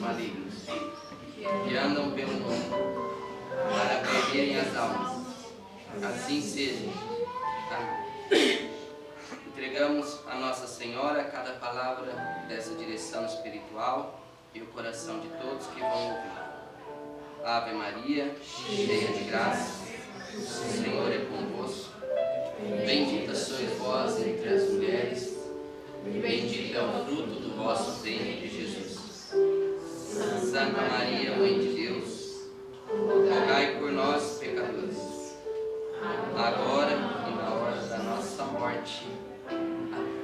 malignos que andam pelo mundo para perderem as almas. Assim seja. Amém. Entregamos a Nossa Senhora cada palavra dessa direção espiritual e o coração de todos que vão ouvir. Ave Maria, cheia de graça, o Senhor é convosco. Bendita sois vós entre as mulheres, e bendito é o fruto do vosso ventre, Jesus. Santa Maria, Mãe de Deus, rogai por nós, pecadores, agora e na hora da nossa morte. Amém.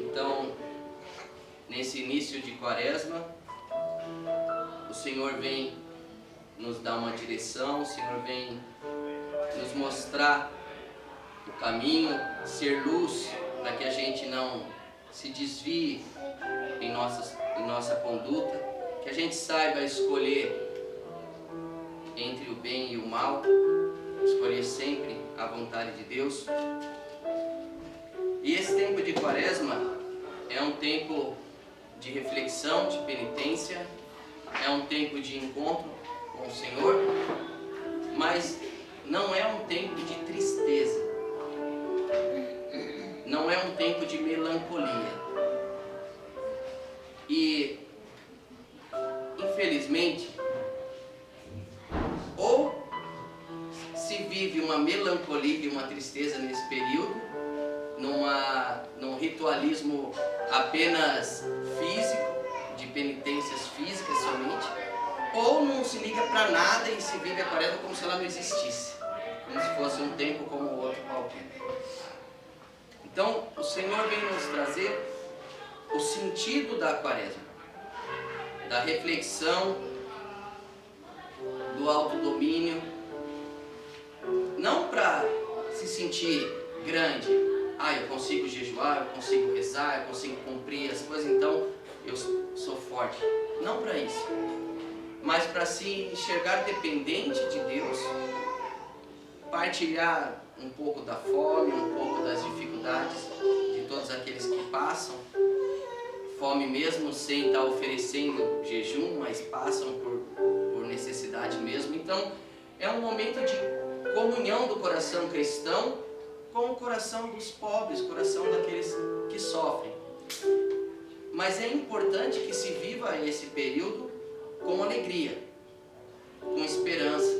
Então, nesse início de Quaresma, o Senhor vem nos dar uma direção, o Senhor vem nos mostrar o caminho, ser luz, para que a gente não se desvie em nossa conduta, que a gente saiba escolher entre o bem e o mal, escolher sempre a vontade de Deus. E esse tempo de Quaresma é um tempo de reflexão, de penitência, é um tempo de encontro com o Senhor, mas não é um tempo de tristeza, não é um tempo de melancolia. E, infelizmente, ou se vive uma melancolia e uma tristeza nesse período, num ritualismo apenas físico, de penitências físicas somente, ou não se liga para nada e se vive a Quaresma como se ela não existisse, como se fosse um tempo como o outro qualquer. Então, o Senhor vem nos trazer o sentido da Quaresma, da reflexão, do autodomínio, não para se sentir grande, eu consigo jejuar, eu consigo rezar, eu consigo cumprir as coisas, então eu sou forte. Não para isso, mas para se enxergar dependente de Deus, partilhar um pouco da fome, um pouco das dificuldades de todos aqueles que passam fome mesmo sem estar oferecendo jejum, mas passam por necessidade mesmo. Então é um momento de comunhão do coração cristão com o coração dos pobres, coração daqueles que sofrem. Mas é importante que se viva esse período com alegria, com esperança,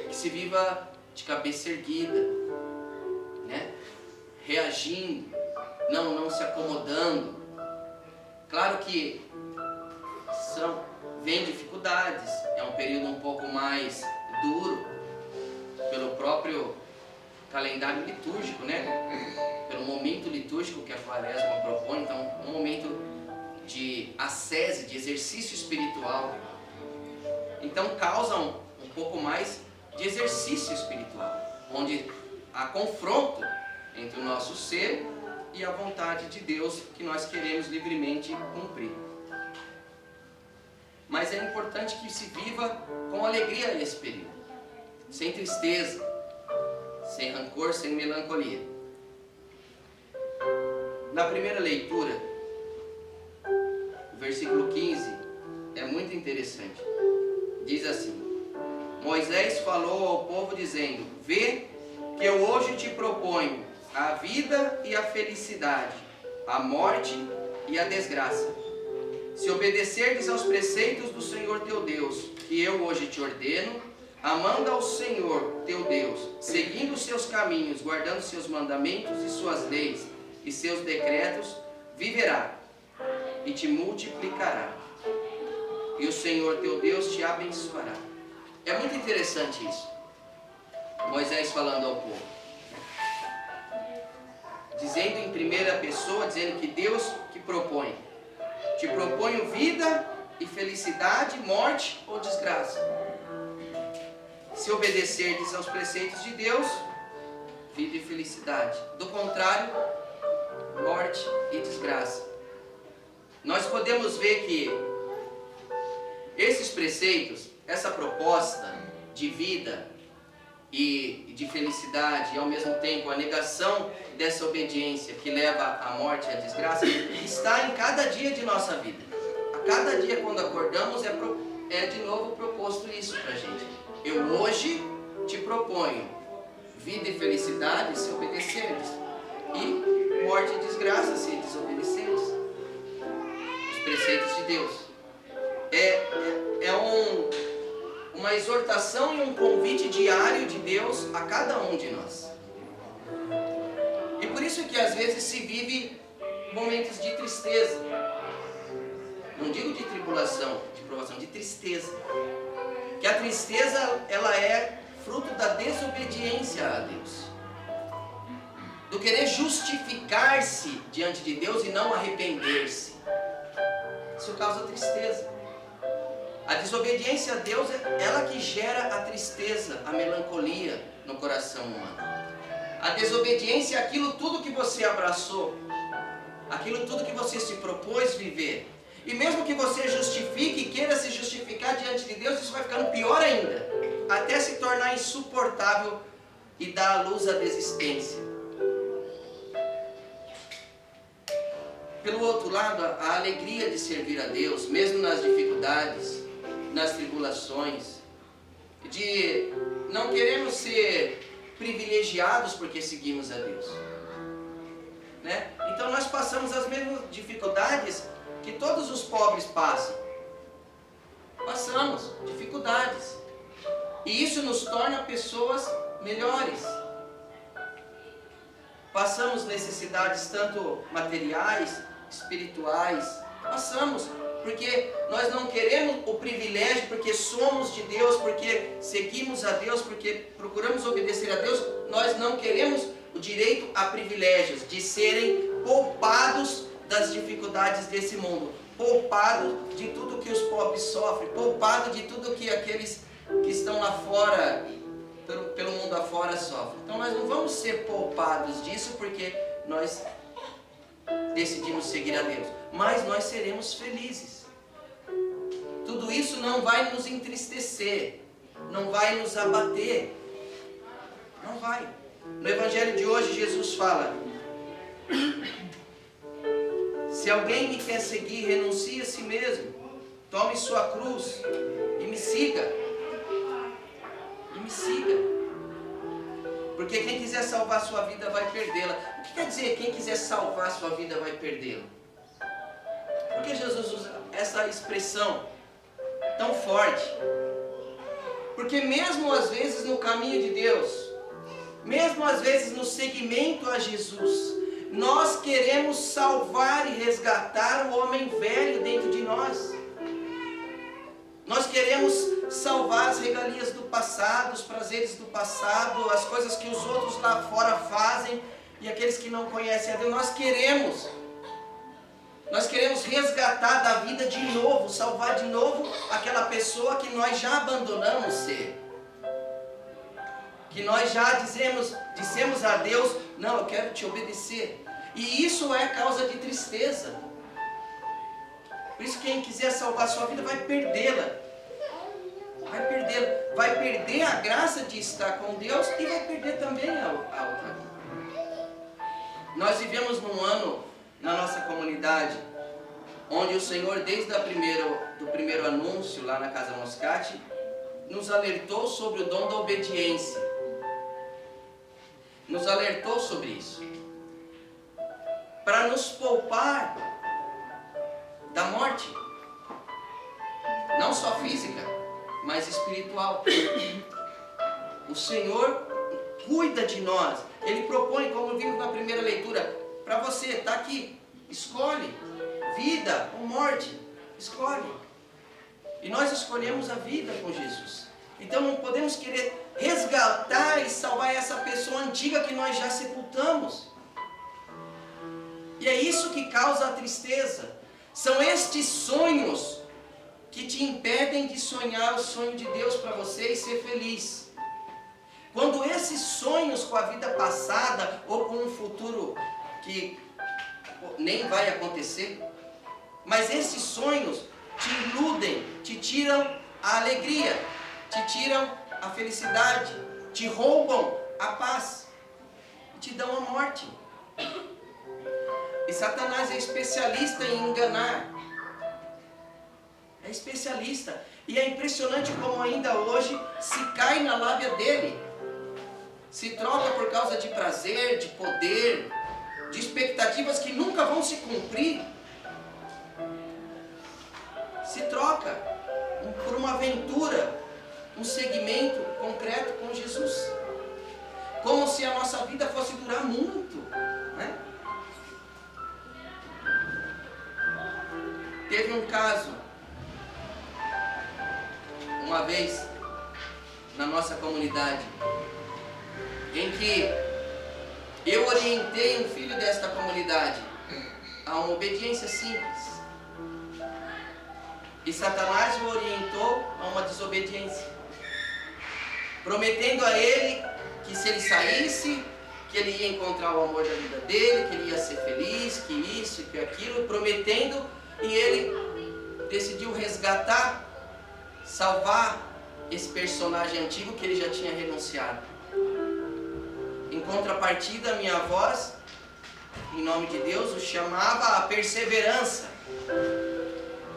que se viva de cabeça erguida, né? Reagindo, não se acomodando. Claro que vem dificuldades, é um período um pouco mais duro, pelo próprio calendário litúrgico, né? Pelo momento litúrgico que a Quaresma propõe, então um momento de ascese, de exercício espiritual. Então causa um pouco mais de exercício espiritual, onde há confronto entre o nosso ser e a vontade de Deus que nós queremos livremente cumprir. Mas é importante que se viva com alegria esse período, sem tristeza, sem rancor, sem melancolia. Na primeira leitura, o versículo 15 é muito interessante. Diz assim: Moisés falou ao povo dizendo: Vê que eu hoje te proponho a vida e a felicidade, a morte e a desgraça. Se obedecerdes aos preceitos do Senhor teu Deus, que eu hoje te ordeno, amando ao Senhor teu Deus, seguindo os seus caminhos, guardando seus mandamentos e suas leis e seus decretos, viverá e te multiplicará, e o Senhor teu Deus te abençoará. É muito interessante isso, Moisés falando ao povo, dizendo em primeira pessoa, dizendo que Deus que propõe. Te proponho vida e felicidade, morte ou desgraça. Se obedecerdes aos preceitos de Deus, vida e felicidade. Do contrário, morte e desgraça. Nós podemos ver que esses preceitos, essa proposta de vida e de felicidade, e ao mesmo tempo a negação dessa obediência que leva à morte e à desgraça, está em cada dia de nossa vida. cada dia quando acordamos é de novo proposto isso para a gente. Eu hoje te proponho vida e felicidade se obedeceres, e morte e desgraça se desobedeceres os preceitos de Deus. Uma exortação e um convite diário de Deus a cada um de nós. E por isso que às vezes se vive momentos de tristeza. Não digo de tribulação, de provação, de tristeza. Que a tristeza, ela é fruto da desobediência a Deus. Do querer justificar-se diante de Deus e não arrepender-se. Isso causa tristeza. A desobediência a Deus é ela que gera a tristeza, a melancolia no coração humano. A desobediência é aquilo tudo que você abraçou, aquilo tudo que você se propôs viver. E mesmo que você justifique e queira se justificar diante de Deus, isso vai ficando pior ainda, até se tornar insuportável e dar à luz à desistência. Pelo outro lado, a alegria de servir a Deus, mesmo nas dificuldades, nas tribulações, de não queremos ser privilegiados porque seguimos a Deus, né? Então nós passamos as mesmas dificuldades que todos os pobres passam. Passamos dificuldades, e isso nos torna pessoas melhores. Passamos necessidades tanto materiais, espirituais, passamos, porque nós não queremos o privilégio, porque somos de Deus, porque seguimos a Deus, porque procuramos obedecer a Deus, nós não queremos o direito a privilégios, de serem poupados das dificuldades desse mundo, poupados de tudo que os pobres sofrem, poupados de tudo que aqueles que estão lá fora, pelo mundo afora, sofrem. Então nós não vamos ser poupados disso, porque nós decidimos seguir a Deus, mas nós seremos felizes. Tudo isso não vai nos entristecer, não vai nos abater, não vai. No Evangelho de hoje Jesus fala: se alguém me quer seguir, renuncie a si mesmo, tome sua cruz e me siga. E me siga. Porque quem quiser salvar a sua vida vai perdê-la. O que quer dizer quem quiser salvar a sua vida vai perdê-la? Por que Jesus usa essa expressão tão forte? Porque mesmo às vezes no caminho de Deus, mesmo às vezes no seguimento a Jesus, nós queremos salvar e resgatar o homem velho dentro de nós. Nós queremos salvar as regalias do passado, os prazeres do passado, as coisas que os outros lá fora fazem e aqueles que não conhecem a Deus. Nós queremos resgatar da vida de novo, salvar de novo aquela pessoa que nós já abandonamos ser. Que nós já dissemos a Deus: não, eu quero te obedecer. E isso é causa de tristeza. Por isso quem quiser salvar a sua vida vai perdê-la. Vai perdê-la. Vai perder a graça de estar com Deus e vai perder também a outra vida. Nós vivemos num ano na nossa comunidade onde o Senhor, desde do primeiro anúncio lá na Casa Moscati, nos alertou sobre o dom da obediência. Nos alertou sobre isso. Para nos poupar da morte. Não só física, mas espiritual. O Senhor cuida de nós. Ele propõe, como vimos na primeira leitura, para você, está aqui, escolhe vida ou morte, escolhe. E nós escolhemos a vida com Jesus. Então não podemos querer resgatar e salvar essa pessoa antiga que nós já sepultamos. E é isso que causa a tristeza. São estes sonhos que te impedem de sonhar o sonho de Deus para você e ser feliz. Quando esses sonhos com a vida passada ou com um futuro que nem vai acontecer, mas esses sonhos te iludem, te tiram a alegria, te tiram a felicidade, te roubam a paz, te dão a morte. E Satanás é especialista em enganar. É especialista. E é impressionante como ainda hoje se cai na lábia dele. Se troca por causa de prazer, de poder, de expectativas que nunca vão se cumprir. Se troca por uma aventura, um segmento concreto com Jesus. Como se a nossa vida fosse durar muito, né? Teve um caso, uma vez, na nossa comunidade, em que eu orientei um filho desta comunidade a uma obediência simples. E Satanás o orientou a uma desobediência, prometendo a ele que se ele saísse, que ele ia encontrar o amor da vida dele, que ele ia ser feliz, que isso, que aquilo, prometendo, e ele decidiu resgatar, salvar esse personagem antigo que ele já tinha renunciado. Em contrapartida, a minha voz, em nome de Deus, o chamava a perseverança.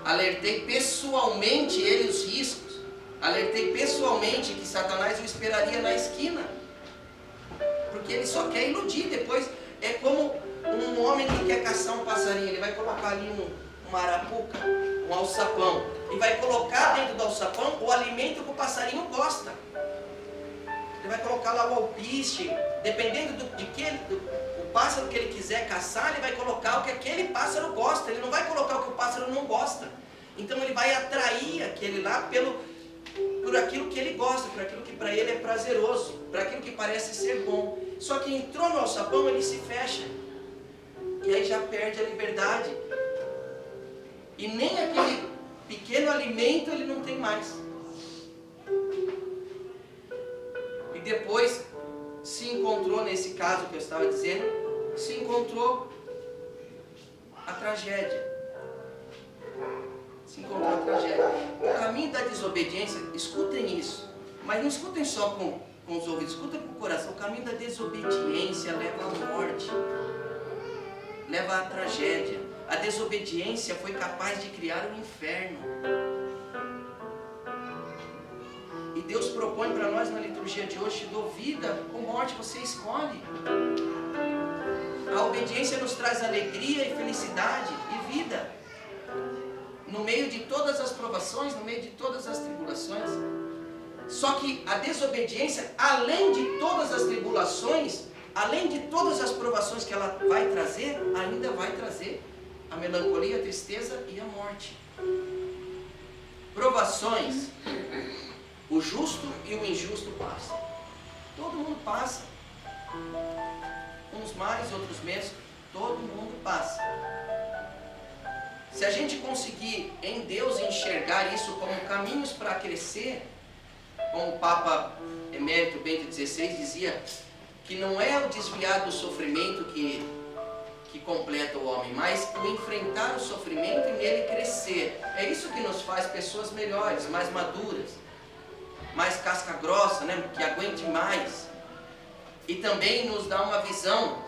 Alertei pessoalmente ele os riscos. Alertei pessoalmente que Satanás o esperaria na esquina. Porque ele só quer iludir. Depois é como um homem que quer caçar um passarinho. Ele vai colocar ali uma arapuca, um alçapão. E vai colocar dentro do alçapão o alimento que o passarinho gosta. Ele vai colocar lá o alpiste. Dependendo do pássaro que ele quiser caçar, ele vai colocar o que aquele pássaro gosta. Ele não vai colocar o que o pássaro não gosta. Então ele vai atrair aquele lá por aquilo que ele gosta, por aquilo que para ele é prazeroso, por aquilo que parece ser bom. Só que entrou no alçapão, ele se fecha. E aí já perde a liberdade. E nem aquele pequeno alimento ele não tem mais. E depois se encontrou, nesse caso que eu estava dizendo, se encontrou a tragédia. Se encontrou a tragédia. O caminho da desobediência, escutem isso, mas não escutem só com os ouvidos, escutem com o coração. O caminho da desobediência leva à morte, leva à tragédia. A desobediência foi capaz de criar um inferno. E Deus propõe para nós na liturgia de hoje: te dou vida ou morte, você escolhe. A obediência nos traz alegria e felicidade e vida. No meio de todas as provações, no meio de todas as tribulações. Só que a desobediência, além de todas as tribulações, além de todas as provações que ela vai trazer, ainda vai trazer a melancolia, a tristeza e a morte. Provações, o justo e o injusto passam. Todo mundo passa. Uns mais, outros menos. Todo mundo passa. Se a gente conseguir em Deus enxergar isso como caminhos para crescer, como o Papa Emérito Bento XVI dizia, que não é o desviar do sofrimento que completa o homem, mas o enfrentar o sofrimento e nele crescer. É isso que nos faz pessoas melhores, mais maduras, mais casca grossa, né? Que aguente mais. E também nos dá uma visão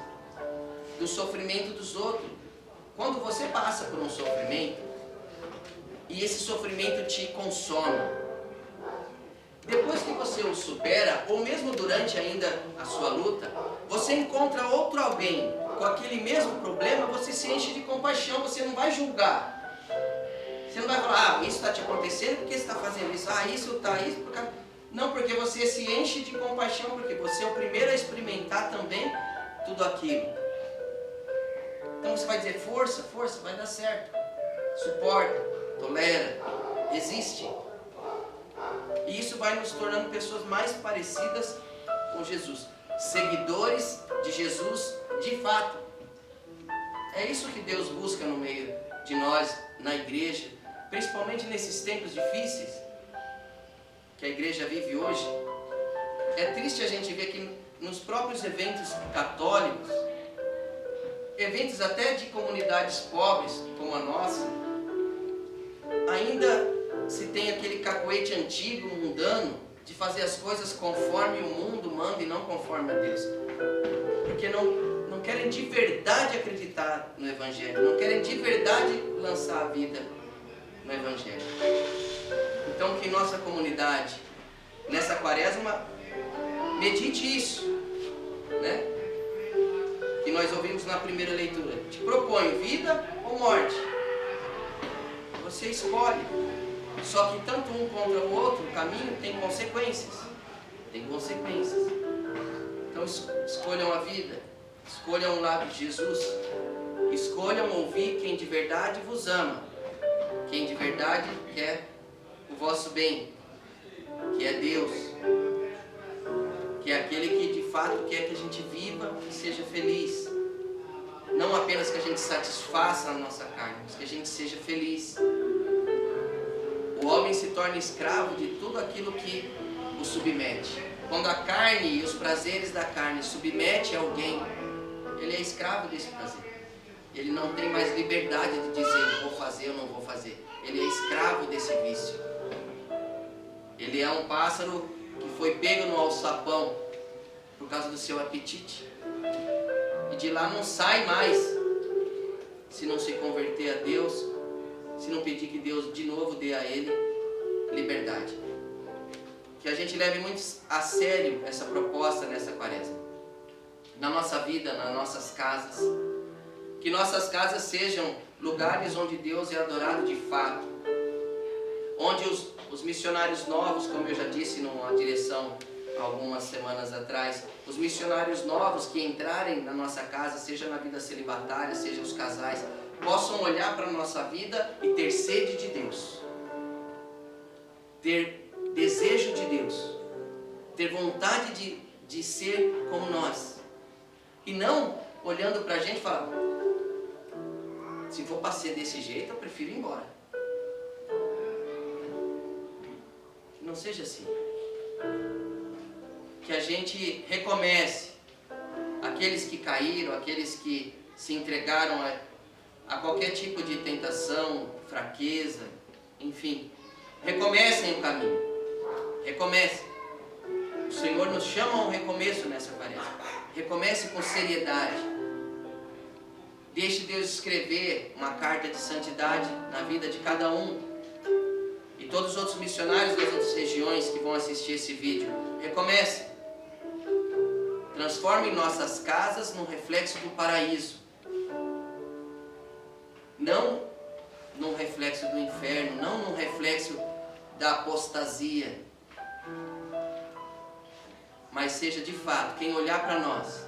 do sofrimento dos outros. Quando você passa por um sofrimento e esse sofrimento te consome, depois que você o supera, ou mesmo durante ainda a sua luta, você encontra outro alguém com aquele mesmo problema, você se enche de compaixão, você não vai julgar. Você não vai falar, isso está te acontecendo, por que você está fazendo isso? Isso está isso, por causa... Não, porque você se enche de compaixão, porque você é o primeiro a experimentar também tudo aquilo. Então você vai dizer, força, força, vai dar certo. Suporta, tolera, resiste. E isso vai nos tornando pessoas mais parecidas com Jesus. Seguidores de Jesus de fato. É isso que Deus busca no meio de nós, na igreja. Principalmente nesses tempos difíceis que a igreja vive hoje. É triste a gente ver que nos próprios eventos católicos, eventos até de comunidades pobres como a nossa, ainda se tem aquele cacoete antigo, mundano, de fazer as coisas conforme o mundo manda e não conforme a Deus. Porque não querem de verdade acreditar no Evangelho, não querem de verdade lançar a vida no Evangelho. Então que nossa comunidade, nessa quaresma, medite isso, né? Que nós ouvimos na primeira leitura. Te proponho vida ou morte. Você escolhe. Só que tanto um contra o outro, o caminho tem consequências. Tem consequências. Então escolham a vida. Escolham o lado de Jesus. Escolham ouvir quem de verdade vos ama. Quem de verdade quer o vosso bem. Que é Deus. Que é aquele que de fato quer que a gente viva e seja feliz. Não apenas que a gente satisfaça a nossa carne, mas que a gente seja feliz. O homem se torna escravo de tudo aquilo que o submete. Quando a carne e os prazeres da carne submete a alguém, ele é escravo desse prazer. Ele não tem mais liberdade de dizer, vou fazer ou não vou fazer. Ele é escravo desse vício. Ele é um pássaro que foi pego no alçapão por causa do seu apetite. E de lá não sai mais, se não se converter a Deus, se não pedir que Deus de novo dê a ele liberdade. Que a gente leve muito a sério essa proposta nessa quaresma. Na nossa vida, nas nossas casas. Que nossas casas sejam lugares onde Deus é adorado de fato. Onde os missionários novos, como eu já disse numa direção algumas semanas atrás, os missionários novos que entrarem na nossa casa, seja na vida celibatária, seja os casais, possam olhar para a nossa vida e ter sede de Deus, ter desejo de Deus, ter vontade de ser como nós, e não olhando para a gente e falar, se for para ser desse jeito, eu prefiro ir embora. Que não seja assim. Que a gente recomece. Aqueles que caíram, aqueles que se entregaram a qualquer tipo de tentação, fraqueza, enfim. Recomecem o caminho. Recomecem. O Senhor nos chama a um recomeço nessa quaresma. Recomece com seriedade. Deixe Deus escrever uma carta de santidade na vida de cada um. E todos os outros missionários das outras regiões que vão assistir esse vídeo. Recomece. Transforme nossas casas num reflexo do paraíso. Não num reflexo do inferno, não num reflexo da apostasia. Mas seja de fato, quem olhar para nós,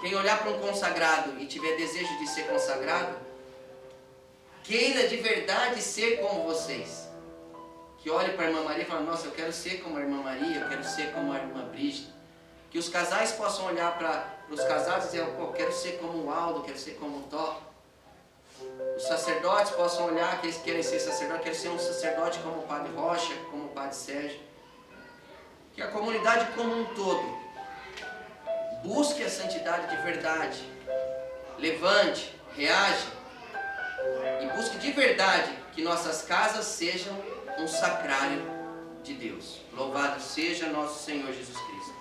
quem olhar para um consagrado e tiver desejo de ser consagrado, queira de verdade ser como vocês. Que olhe para a irmã Maria e fale, nossa, eu quero ser como a irmã Maria, eu quero ser como a irmã Brígida. Que os casais possam olhar para os casados e dizer, eu quero ser como o Aldo, quero ser como o Tó. Os sacerdotes possam olhar, aqueles que querem ser sacerdote, quero ser um sacerdote como o Padre Rocha, como o Padre Sérgio. Que a comunidade como um todo busque a santidade de verdade. Levante, reaja e busque de verdade que nossas casas sejam um sacrário de Deus. Louvado seja nosso Senhor Jesus Cristo.